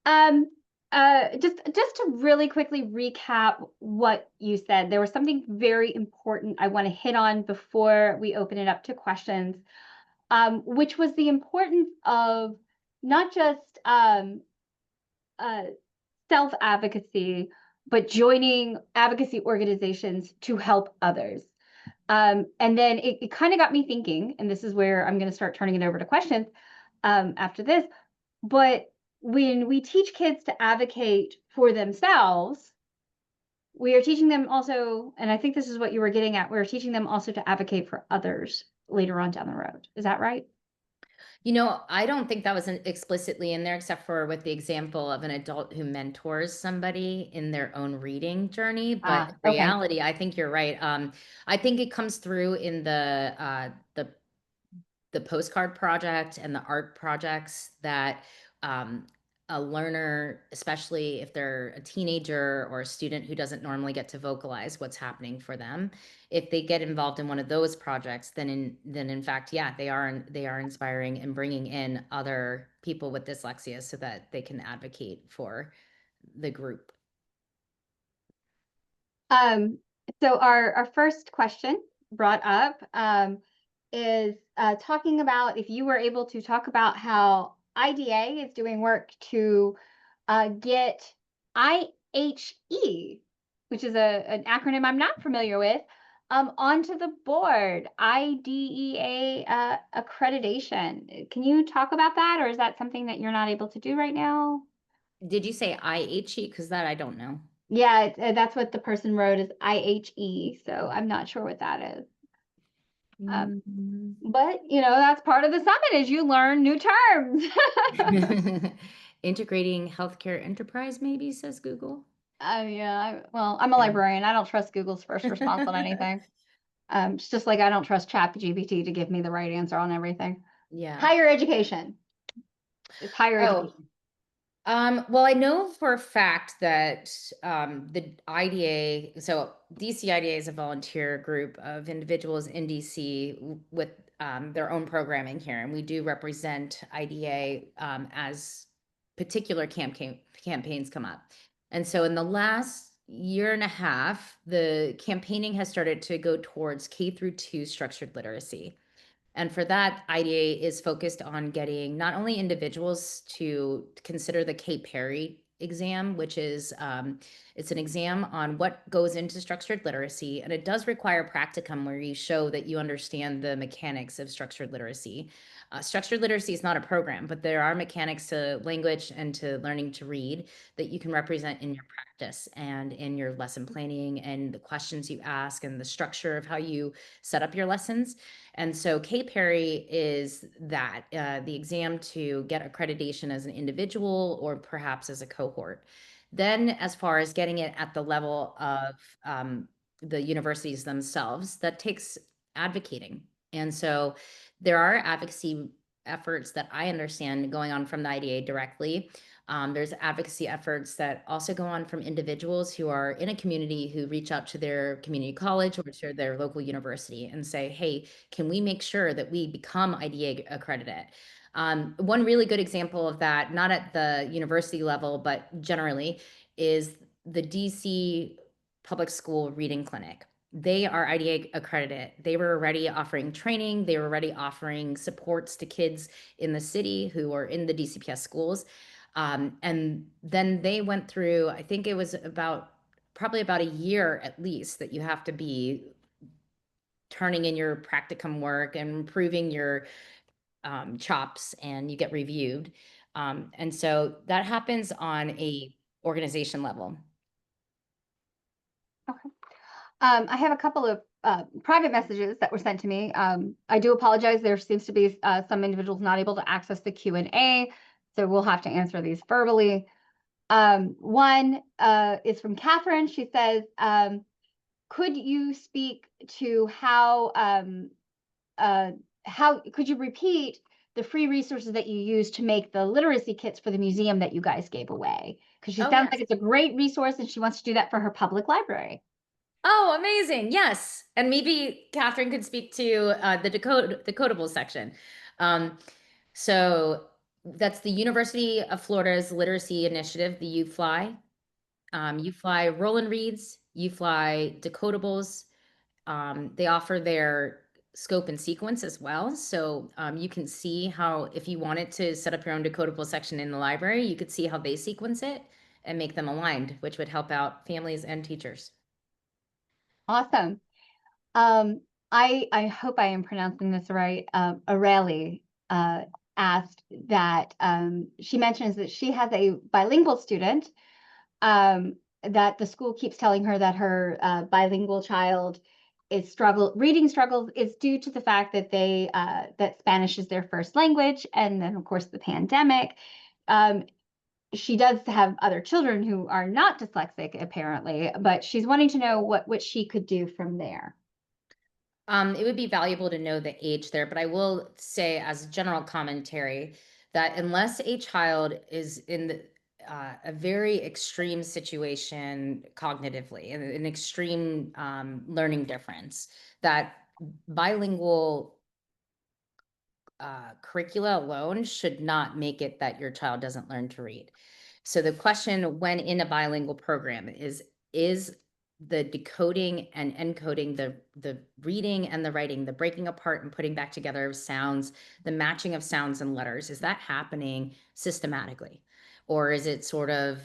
A: Just to really quickly recap what you said, there was something very important I want to hit on before we open it up to questions, which was the importance of not just self-advocacy, but joining advocacy organizations to help others. And then it kind of got me thinking, and this is where I'm going to start turning it over to questions after this. But when we teach kids to advocate for themselves, we are teaching them also, and I think this is what you were getting at, we're teaching them also to advocate for others later on down the road. Is that right?
B: You know, I don't think that was explicitly in there, except for with the example of an adult who mentors somebody in their own reading journey. But in
A: Okay.
B: reality, I think you're right. I think it comes through in the postcard project and the art projects that a learner, especially if they're a teenager or a student who doesn't normally get to vocalize what's happening for them, if they get involved in one of those projects, then in fact, yeah, they are inspiring and bringing in other people with dyslexia so that they can advocate for the group.
A: So our first question brought up is talking about if you were able to talk about how IDA is doing work to get IHE, which is an acronym I'm not familiar with, onto the board, IDEA accreditation. Can you talk about that, or is that something that you're not able to do right now?
B: Did you say IHE? Because that I don't know.
A: Yeah, that's what the person wrote is IHE, so I'm not sure what that is. But that's part of the summit is you learn new terms.
B: Integrating healthcare enterprise, maybe, says Google.
A: Yeah, well, I'm a librarian. I don't trust Google's first response on anything. It's just like I don't trust ChatGPT to give me the right answer on everything.
B: Yeah.
A: Higher education. It's higher education.
B: Well, I know for a fact that the IDA, so DC IDA is a volunteer group of individuals in DC with their own programming here, and we do represent IDA as particular campaigns come up. And so in the last year and a half, the campaigning has started to go towards K-2 structured literacy. And for that, IDA is focused on getting not only individuals to consider the Kate Perry exam, which is it's an exam on what goes into structured literacy, and it does require practicum where you show that you understand the mechanics of structured literacy. Structured literacy is not a program, but there are mechanics to language and to learning to read that you can represent in your practice and in your lesson planning and the questions you ask and the structure of how you set up your lessons. And so K-Perry is that, the exam to get accreditation as an individual or perhaps as a cohort. Then as far as getting it at the level of the universities themselves, that takes advocating. And so there are advocacy efforts that I understand going on from the IDA directly. There's advocacy efforts that also go on from individuals who are in a community who reach out to their community college or to their local university and say, hey, can we make sure that we become IDA accredited? One really good example of that, not at the university level, but generally, is the DC Public School Reading Clinic. They are IDA accredited. They were already offering training. They were already offering supports to kids in the city who are in the DCPS schools. And then they went through, I think it was probably about a year at least that you have to be turning in your practicum work and improving your chops, and you get reviewed. And so that happens on a organization level.
A: Okay. I have a couple of private messages that were sent to me. I do apologize. There seems to be some individuals not able to access the Q&A, so we'll have to answer these verbally. One is from Catherine. She says, could you speak to how could you repeat the free resources that you use to make the literacy kits for the museum that you guys gave away? Because she sounds like it's a great resource and she wants to do that for her public library.
B: Oh, amazing. Yes. And maybe Catherine could speak to the decodable section. So that's the University of Florida's literacy initiative, the UFly. UFly Roland Reads, UFly Decodables. They offer their scope and sequence as well. So you can see how, if you wanted to set up your own decodable section in the library, you could see how they sequence it and make them aligned, which would help out families and teachers.
A: Awesome. I hope I am pronouncing this right. Areli asked that she mentions that she has a bilingual student, that the school keeps telling her that her bilingual child is reading struggles is due to the fact that that Spanish is their first language, and then of course the pandemic. She does have other children who are not dyslexic apparently, but she's wanting to know what she could do from there.
B: It would be valuable to know the age there, but I will say as general commentary that unless a child is in a very extreme situation cognitively, an extreme learning difference, that bilingual curricula alone should not make it that your child doesn't learn to read. So the question when in a bilingual program is the decoding and encoding, the reading and the writing, the breaking apart and putting back together of sounds, the matching of sounds and letters, is that happening systematically? Or is it sort of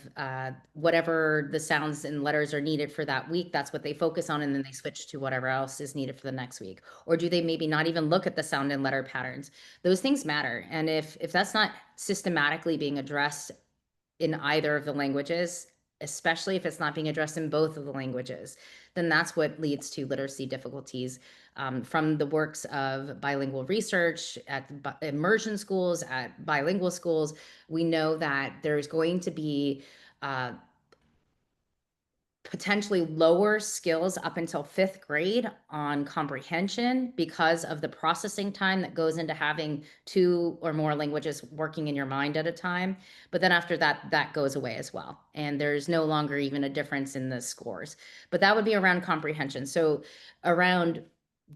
B: whatever the sounds and letters are needed for that week, that's what they focus on, and then they switch to whatever else is needed for the next week? Or do they maybe not even look at the sound and letter patterns? Those things matter. And if that's not systematically being addressed in either of the languages, especially if it's not being addressed in both of the languages, then that's what leads to literacy difficulties. From the works of bilingual research at immersion schools, at bilingual schools, we know that there's going to be potentially lower skills up until 5th grade on comprehension because of the processing time that goes into having 2 or more languages working in your mind at a time. But then after that, that goes away as well. And there's no longer even a difference in the scores. But that would be around comprehension. So around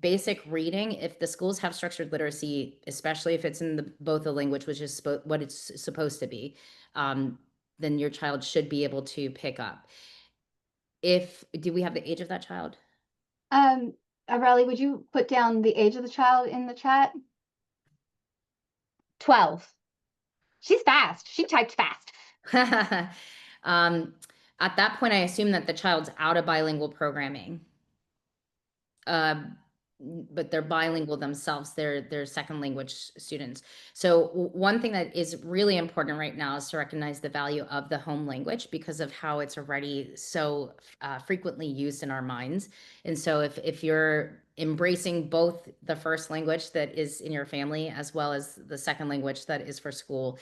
B: basic reading, if the schools have structured literacy, especially if it's in both the language, which is what it's supposed to be, then your child should be able to pick up. Do we have the age of that child?
A: Areli, would you put down the age of the child in the chat? 12. She's fast. She typed fast.
B: At that point, I assume that the child's out of bilingual programming. But they're bilingual themselves. They're second language students. So one thing that is really important right now is to recognize the value of the home language because of how it's already so frequently used in our minds. And so if you're embracing both the first language that is in your family as well as the second language that is for school,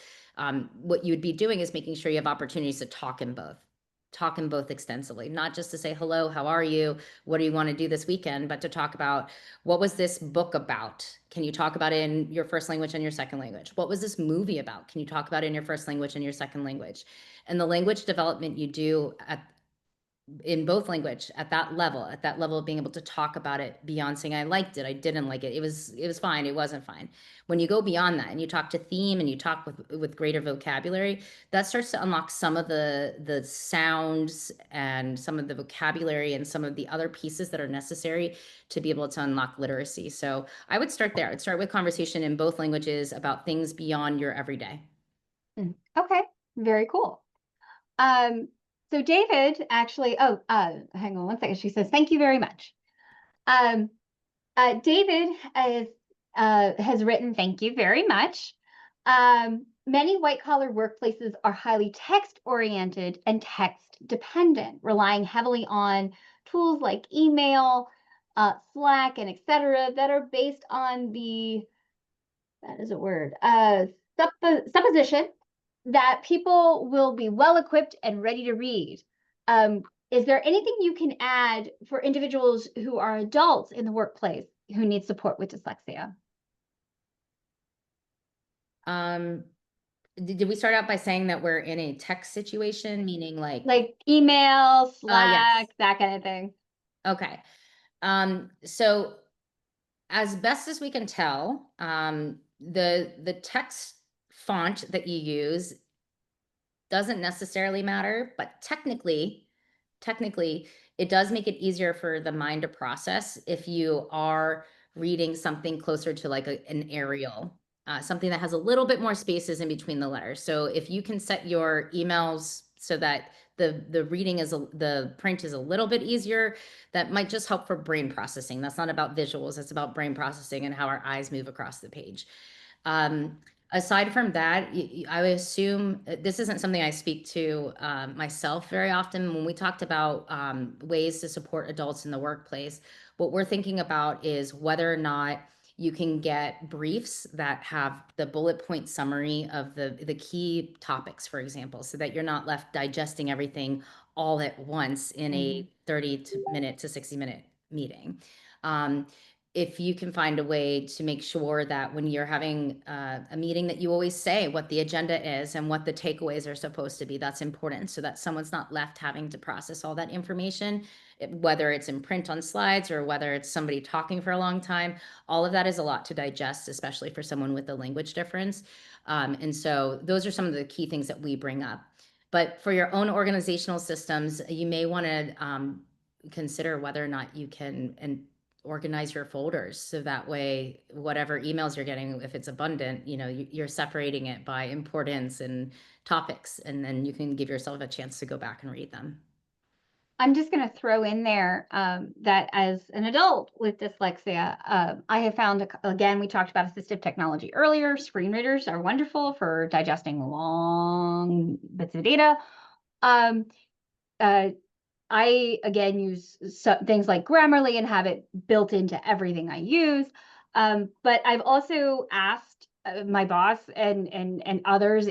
B: what you'd be doing is making sure you have opportunities to talk in both extensively, not just to say, hello, how are you? What do you want to do this weekend? But to talk about, what was this book about? Can you talk about it in your first language and your second language? What was this movie about? Can you talk about it in your first language and your second language? And the language development you do in both language at that level of being able to talk about it beyond saying I liked it, I didn't like it, it was fine, it wasn't fine. When you go beyond that and you talk to theme and you talk with greater vocabulary, that starts to unlock some of the sounds and some of the vocabulary and some of the other pieces that are necessary to be able to unlock literacy. So I would start there. I'd start with conversation in both languages about things beyond your everyday.
A: Okay, very cool. So David actually, hang on one second. She says, thank you very much. David has written, thank you very much. Many white collar workplaces are highly text oriented and text dependent, relying heavily on tools like email, Slack, and etc. that are based on that is a word, supposition that people will be well equipped and ready to read. Is there anything you can add for individuals who are adults in the workplace who need support with dyslexia?
B: Did we start out by saying that we're in a text situation, meaning
A: like email, Slack,
B: yes.
A: that kind of thing?
B: Okay. So as best as we can tell, the text font that you use doesn't necessarily matter, but technically, it does make it easier for the mind to process if you are reading something closer to like an Arial, something that has a little bit more spaces in between the letters. So if you can set your emails so that the reading the print is a little bit easier, that might just help for brain processing. That's not about visuals, it's about brain processing and how our eyes move across the page. Aside from that, I would assume this isn't something I speak to myself very often. When we talked about ways to support adults in the workplace, what we're thinking about is whether or not you can get briefs that have the bullet point summary of the key topics, for example, so that you're not left digesting everything all at once in a 30-minute to 60-minute meeting. If you can find a way to make sure that when you're having a meeting that you always say what the agenda is and what the takeaways are supposed to be, that's important so that someone's not left having to process all that information, whether it's in print on slides or whether it's somebody talking for a long time. All of that is a lot to digest, especially for someone with a language difference. And so those are some of the key things that we bring up. But for your own organizational systems, you may want to consider whether or not you can organize your folders so that way whatever emails you're getting, if it's abundant, you're separating it by importance and topics, and then you can give yourself a chance to go back and read them.
A: I'm just going to throw in there that as an adult with dyslexia, I have found, again, we talked about assistive technology earlier. Screen readers are wonderful for digesting long bits of data. I, again, use things like Grammarly and have it built into everything I use. But I've also asked my boss and others,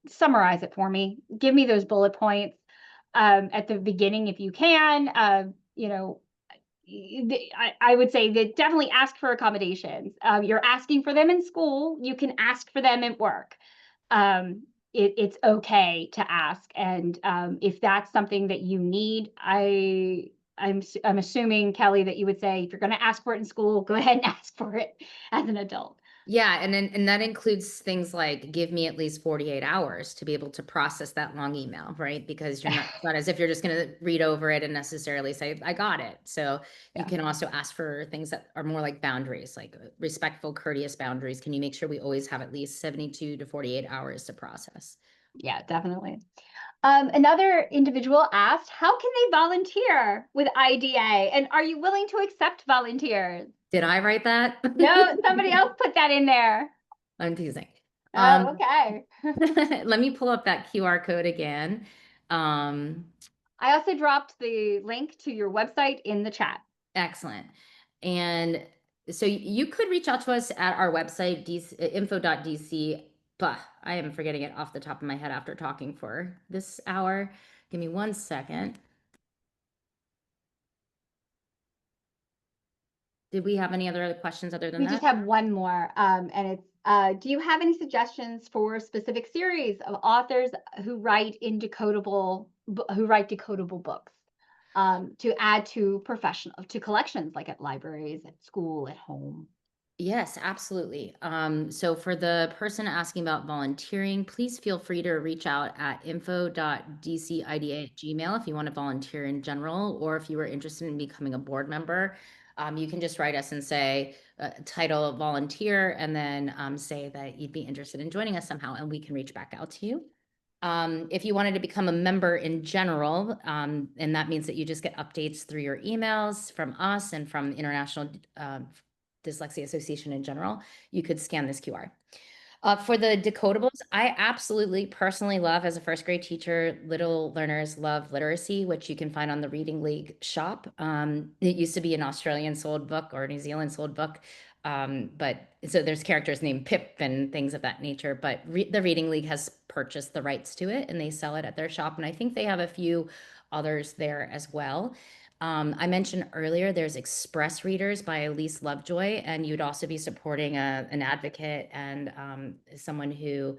A: summarize it for me. Give me those bullet points at the beginning if you can. I would say that definitely ask for accommodations. You're asking for them in school. You can ask for them at work. It's okay to ask, and if that's something that you need, I'm assuming, Kelly, that you would say if you're going to ask for it in school, go ahead and ask for it as an adult.
B: Yeah, and that includes things like give me at least 48 hours to be able to process that long email, right? Because it's not as if you're just going to read over it and necessarily say, I got it. So you can also ask for things that are more like boundaries, like respectful, courteous boundaries. Can you make sure we always have at least 72 to 48 hours to process?
A: Yeah, definitely. Another individual asked, how can they volunteer with IDA? And are you willing to accept volunteers?
B: Did I write that?
A: No, somebody else put that in there.
B: I'm teasing.
A: Oh, okay.
B: Let me pull up that QR code again.
A: I also dropped the link to your website in the chat.
B: Excellent. And so you could reach out to us at our website, info.dc. But I am forgetting it off the top of my head after talking for this hour. Give me 1 second. Did we have any other questions other than
A: We
B: that?
A: just have one more, and it's, do you have any suggestions for specific series of authors who write decodable books, to add to collections, like at libraries, at school, at home?
B: Yes, absolutely. So for the person asking about volunteering, please feel free to reach out at info.dcida@gmail if you want to volunteer in general, or if you were interested in becoming a board member. You can just write us and say title volunteer, and then say that you'd be interested in joining us somehow, and we can reach back out to you. If you wanted to become a member in general, and that means that you just get updates through your emails from us and from International Dyslexia Association in general, you could scan this QR. For the decodables, I absolutely personally love, as a first grade teacher, Little Learners Love Literacy, which you can find on the Reading League shop. It used to be an Australian sold book or New Zealand sold book. But so there's characters named Pip and things of that nature, but the Reading League has purchased the rights to it and they sell it at their shop. And I think they have a few others there as well. I mentioned earlier, there's Express Readers by Elise Lovejoy, and you'd also be supporting an advocate and someone who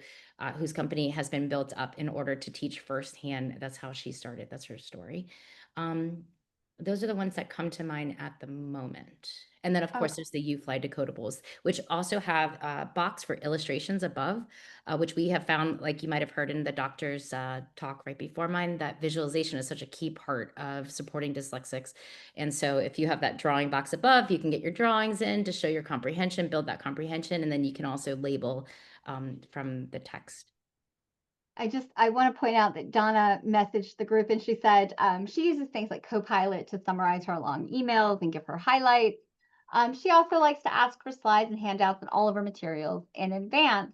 B: whose company has been built up in order to teach firsthand. That's how she started. That's her story. Those are the ones that come to mind at the moment. And then, of course, there's the UFly decodables, which also have a box for illustrations above, which we have found, like you might have heard in the doctor's talk right before mine, that visualization is such a key part of supporting dyslexics. And so if you have that drawing box above, you can get your drawings in to show your comprehension, build that comprehension, and then you can also label from the text.
A: I want to point out that Donna messaged the group and she said she uses things like Copilot to summarize her long emails and give her highlights. She also likes to ask for slides and handouts and all of her materials in advance,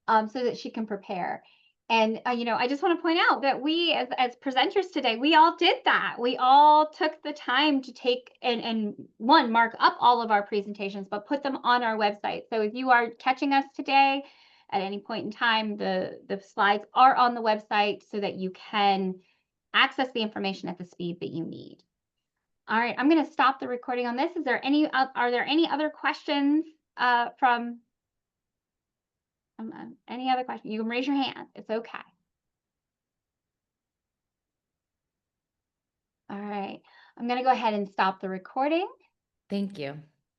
A: so that she can prepare. And I just want to point out that we, as presenters today, we all did that. We all took the time to take and mark up all of our presentations, but put them on our website. So if you are catching us today, at any point in time, the slides are on the website so that you can access the information at the speed that you need. All right, I'm going to stop the recording on this. Are there any other questions from any other questions? You can raise your hand. It's okay. All right, I'm going to go ahead and stop the recording.
B: Thank you.